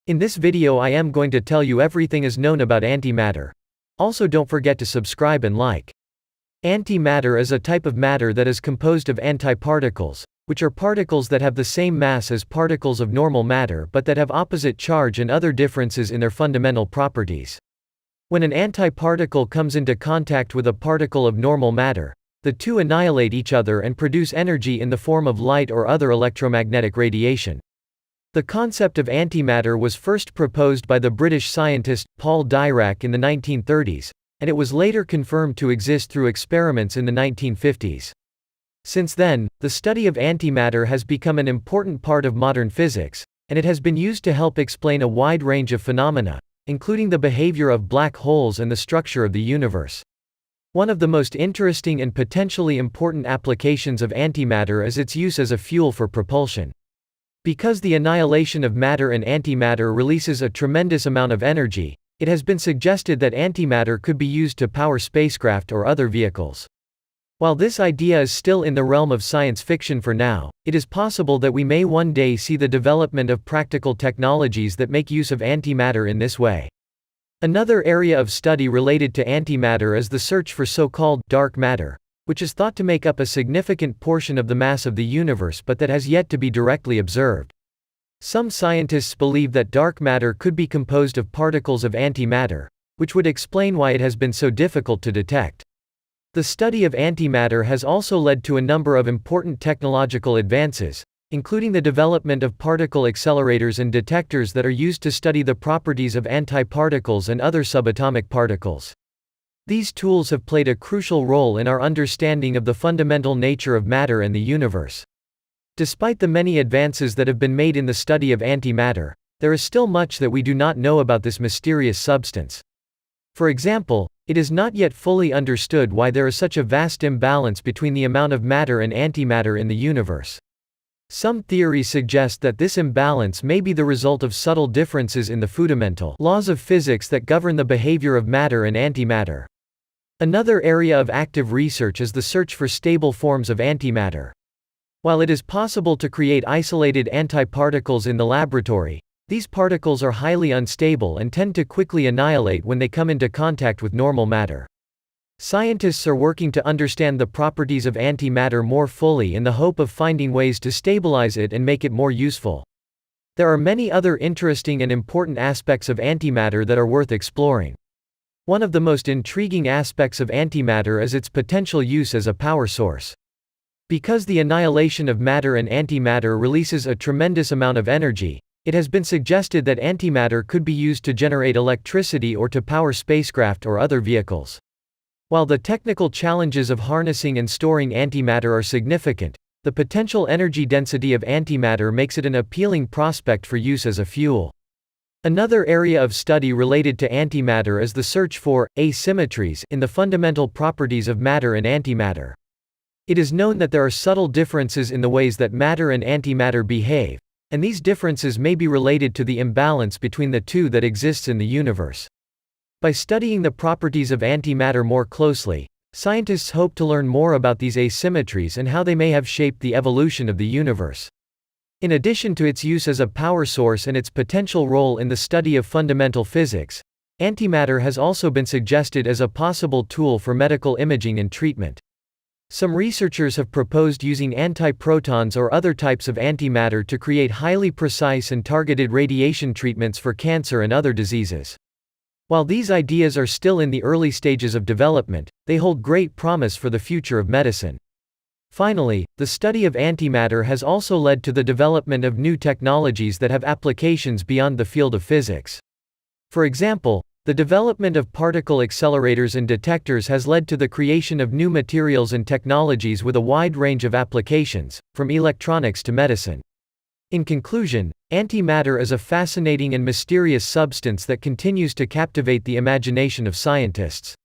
In this video I am going to tell you everything is known about antimatter. Also don't forget to subscribe and like. Antimatter is a type of matter that is composed of antiparticles, which are particles that have the same mass as particles of normal matter but that have opposite charge and other differences in their fundamental properties. When an antiparticle comes into contact with a particle of normal matter, the two annihilate each other and produce energy in the form of light or other electromagnetic radiation. The concept of antimatter was first proposed by the British scientist, Paul Dirac in the 1930s, and it was later confirmed to exist through experiments in the 1950s. Since then, the study of antimatter has become an important part of modern physics, and it has been used to help explain a wide range of phenomena, including the behavior of black holes and the structure of the universe. One of the most interesting and potentially important applications of antimatter is its use as a fuel for propulsion. Because the annihilation of matter and antimatter releases a tremendous amount of energy, it has been suggested that antimatter could be used to power spacecraft or other vehicles. While this idea is still in the realm of science fiction for now, it is possible that we may one day see the development of practical technologies that make use of antimatter in this way. Another area of study related to antimatter is the search for so-called dark matter, which is thought to make up a significant portion of the mass of the universe but that has yet to be directly observed. Some scientists believe that dark matter could be composed of particles of antimatter, which would explain why it has been so difficult to detect. The study of antimatter has also led to a number of important technological advances, including the development of particle accelerators and detectors that are used to study the properties of antiparticles and other subatomic particles. These tools have played a crucial role in our understanding of the fundamental nature of matter and the universe. Despite the many advances that have been made in the study of antimatter, there is still much that we do not know about this mysterious substance. For example, it is not yet fully understood why there is such a vast imbalance between the amount of matter and antimatter in the universe. Some theories suggest that this imbalance may be the result of subtle differences in the fundamental laws of physics that govern the behavior of matter and antimatter. Another area of active research is the search for stable forms of antimatter. While it is possible to create isolated antiparticles in the laboratory, these particles are highly unstable and tend to quickly annihilate when they come into contact with normal matter. Scientists are working to understand the properties of antimatter more fully in the hope of finding ways to stabilize it and make it more useful. There are many other interesting and important aspects of antimatter that are worth exploring. One of the most intriguing aspects of antimatter is its potential use as a power source. Because the annihilation of matter and antimatter releases a tremendous amount of energy, it has been suggested that antimatter could be used to generate electricity or to power spacecraft or other vehicles. While the technical challenges of harnessing and storing antimatter are significant, the potential energy density of antimatter makes it an appealing prospect for use as a fuel. Another area of study related to antimatter is the search for asymmetries in the fundamental properties of matter and antimatter. It is known that there are subtle differences in the ways that matter and antimatter behave, and these differences may be related to the imbalance between the two that exists in the universe. By studying the properties of antimatter more closely, scientists hope to learn more about these asymmetries and how they may have shaped the evolution of the universe. In addition to its use as a power source and its potential role in the study of fundamental physics, antimatter has also been suggested as a possible tool for medical imaging and treatment. Some researchers have proposed using antiprotons or other types of antimatter to create highly precise and targeted radiation treatments for cancer and other diseases. While these ideas are still in the early stages of development, they hold great promise for the future of medicine. Finally, the study of antimatter has also led to the development of new technologies that have applications beyond the field of physics. For example, the development of particle accelerators and detectors has led to the creation of new materials and technologies with a wide range of applications, from electronics to medicine. In conclusion, antimatter is a fascinating and mysterious substance that continues to captivate the imagination of scientists.